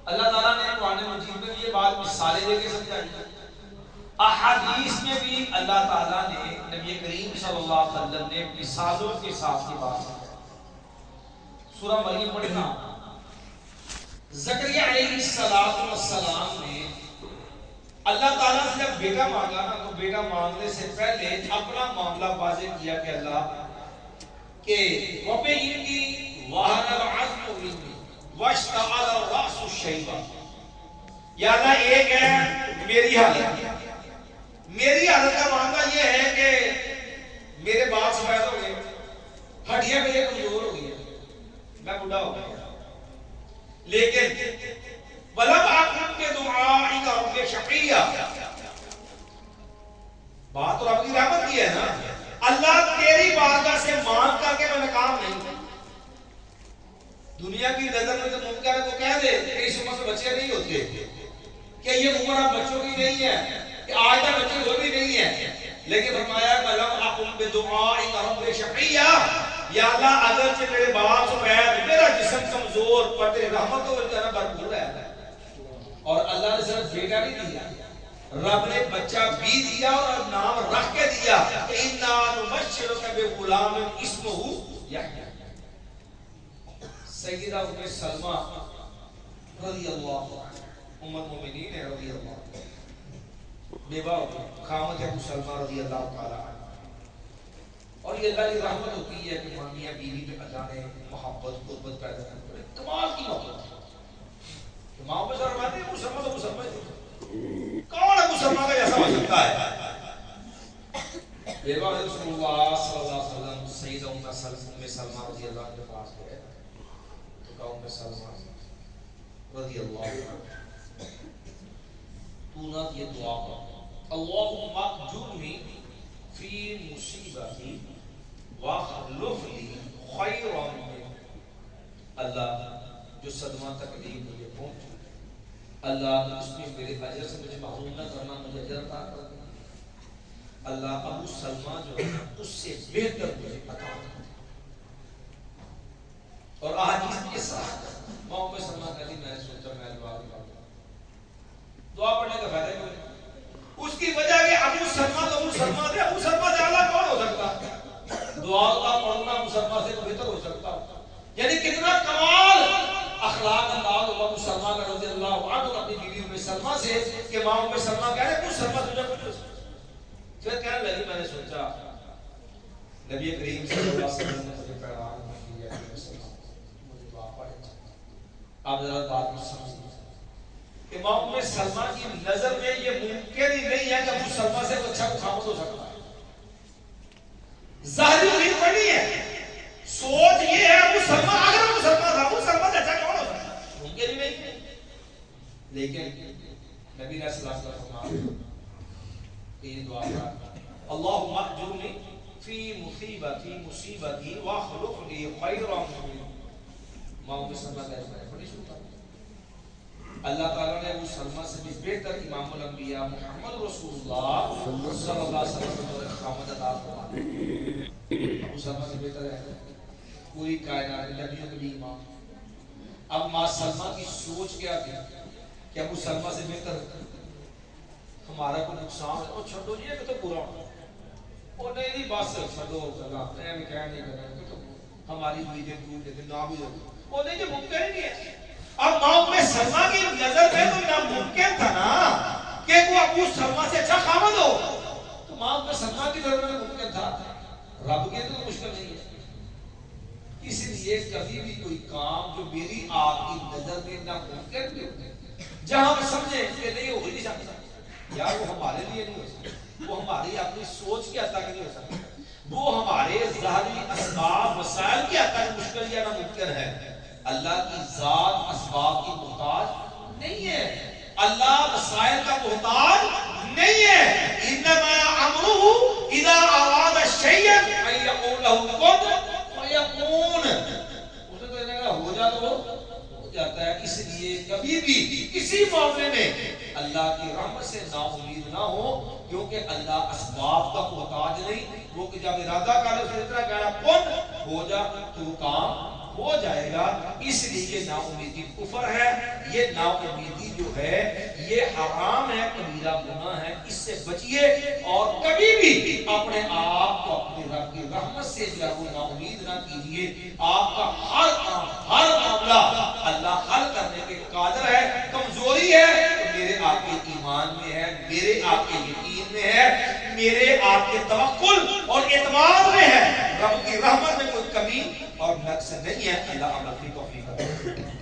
اللہ تعالیٰ نے قرآن مجید میں بھی یہ بات مثالیں دے کے سمجھائی، احادیث میں بھی اللہ تعالیٰ نے نبی کریم صلی اللہ علیہ وسلم نے مثالوں کے ساتھ یہ بات سمجھائی۔ سورہ مریم پڑھنا، زکریا علیہ السلام نے اللہ تعالیٰ سے جب بیٹا مانگا نا تو بیٹا مانگنے سے پہلے اپنا معاملہ واضح کیا کہ اللہ کہ رب انی وہن العظم منی واشتعل الرأس شیبا، یا اللہ ایک ہے میری حالت کا مانگنا یہ ہے کہ میرے بال سفید ہو گئے، ہڈیاں میرے کمزور ہو گئی، میں بوڑھا ہو گیا، لیکن ولم اکن بدعائک رب شقیا، بات تو رب کی رحمت کی ہے نا، اللہ تیری بارگاہ سے مانگ کر کے میں ناکام نہیں ہوں۔ دنیا کی نظر میں تو ممکن ہے وہ کہہ دے کہ اس عمر سے بچے نہیں ہوتے، کہ یہ عمر اب بچوں کی نہیں ہے، کہ آج تک بچے ہوتی نہیں ہے، لیکن فرمایا ولم اکن بدعائک رب شقیا، یا اللہ اگرچہ میرے بال سفید، میرا جسم کمزور، پر تیری رحمت و جنت بھرپور ہے۔ اور اللہ نے صرف بیٹا نہیں دیا، رب نے بچہ بھی دیا اور نام رکھ کے دیا کہ اِنَّا نُبَشِّرُكَ بِغُلَامٍ اسْمُهُ یحییٰ۔ سیدہ ام سلمہ رضی اللہ عنہ، ام المؤمنین رضی اللہ عنہ، بیوہ خامد ابو سلمہ رضی اللہ تعالی عنہ، اور یہ اللہ کی رحمت ہوتی ہے کہ میاں بیوی میں اللہ نے محبت قربت پیدا کرتے، کمال کی محبت ہے۔ ماں پہ فرماتے ہیں مسلمان تو مسلمان، کون ابو سلمہ کا جیسا ہو سکتا ہے؟ بیوہ رسول اللہ صلی اللہ علیہ وسلم سیدہ ام سلمہ رضی اللہ عنہ کے پاس گئے تو کہا ام سلمہ رضی اللہ عنہ تو نہ یہ دعا کر، اللہم اجرنی فی مصیبتی واخلف لی خیرا منہا، اللہ جو صدمہ تکلیف مجھے پہنچ، اللہ اس میں میرے اجر سے مجھے محروم نہ کرنا، مجھے اجر عطا کر دینا، اللہ ابو سلمہ جو ہے اس سے بہتر مجھے عطا کر۔ اور احادیث کے ساتھ ماں ام سلمہ کہتی میں نے سوچا میں دعا پڑھنے کا فائدہ کیا؟ اس کی وجہ کہ ابو سلمہ تو ابو سلمہ تھے، ابو سلمہ سے اعلیٰ کون ہو سکتا؟ دعا کا پڑھنا ابو سلمہ سے بہتر ہو سکتا، یعنی کتنا کمال اخلاق انداز ابو سلمہ کا رضی اللہ عنہ اپنی بیوی ام سلمہ سے کہ ماں ام سلمہ کہہ رہے ابو سلمہ تجھے کچھ، پھر کہنے لگی میں نے سوچا نبی کریم صلی اللہ علیہ وسلم نے مجھے پیغام دیا کہ مجھے دعا پڑھے، آپ ذرا بات کو سمجھیں۔ امام ام سلمہ کی نظر میں یہ ممکن ہی نہیں ہے کہ ابو سلمہ سے اچھا خامد ہو سکتا ہے، ظاہری امید بنی ہے، سوچ یہ ہے ابو سلمہ اگر ابو سلمہ تھا ابو سلمہ سے اچھا کون ہو سکتا ہے؟ ممکن ہی نہیں۔ لیکن نبی علیہ السلام کا فرمان یہ دعا ہے اللہم اجرنی فی مصیبتی واخلف لی خیرا منہا، امام ام سلمہ کا اس میں بڑی شکر اللہ تعالیٰ نے ابو سلمہ سے بھی بہتر امام الانبیاء محمد رسول اللہ صلی اللہ علیہ وسلم کو خامد عطا فرمایا۔ ابو سلمہ سے بہتر ہے پوری کائنات نبیوں کے بھی امام۔ اب ماں سلمہ کی سوچ کیا تھی کہ ابو سلمہ سے بہتر ہمارا کوئی نقصان ہے، وہ چھوڑو جی کہ تو برا وہ نہیں بس چھوڑو اللہ میں کہہ نہیں کریں تو ہماری امیدیں ٹوٹ جاتی نہ بھی وہ نہیں، جو ممکن ہی نہیں ہے۔ اب ماں ام سلمہ کی نظر میں تو ناممکن تھا نا کہ وہ ابو سلمہ سے اچھا خامد ہو، تو ماں ام سلمہ کی نظر میں ممکن تھا، رب کے تو مشکل نہیں ہے۔ اس لیے کبھی بھی کوئی کام جو میری آپ کی نظر میں ناممکن بھی ہوتے جہاں ہم سمجھیں کہ نہیں ہو نہیں سکتا، یا وہ ہمارے لیے نہیں ہو سکتا، وہ ہماری اپنی سوچ کی حد تک نہیں ہو سکتا، وہ ہمارے ظاہری اسباب وسائل کی حد تک مشکل یا ناممکن ہے۔ اللہ کی ذات اسباب کی محتاج نہیں ہے، اللہ وسائل کا محتاج نہیں ہے۔ انما امرہ اذا اراد شیئا ان یقول له کن فیکون، اسے تو کہنے کا ہو جا تو ہو جاتا ہے۔ اس لیے کبھی بھی کسی معاملے میں اللہ کی رحمت سے نا امید نہ ہو، کیونکہ اللہ اسباب کا محتاج نہیں، وہ کہ جب ارادہ کرے اسے اتنا کہنا کن ہو جا تو وہ کام ہو جائے گا. اس لیے یہ نا امیدی کفر ہے, یہ نا امیدی جو ہے یہ حرام ہے, کبیرہ گناہ ہے, اس سے بچیے اور کبھی بھی اپنے آپ کو اپنے رب کی رحمت سے جو ہے وہ نا امید نہ کیجیے. آپ کا ہر کام ہر معاملہ اللہ حل کرنے کے قادر ہے. کمزوری ہے تو میرے آپ کے ایمان میں ہے, میرے آپ کے یقین میں ہے, میرے آپ کے توکل اور اعتماد میں ہے. رب کی رحمت میں کوئی کمی اور نقص نہیں ہے. اللہ عمل کی توفیق عطا فرمائے.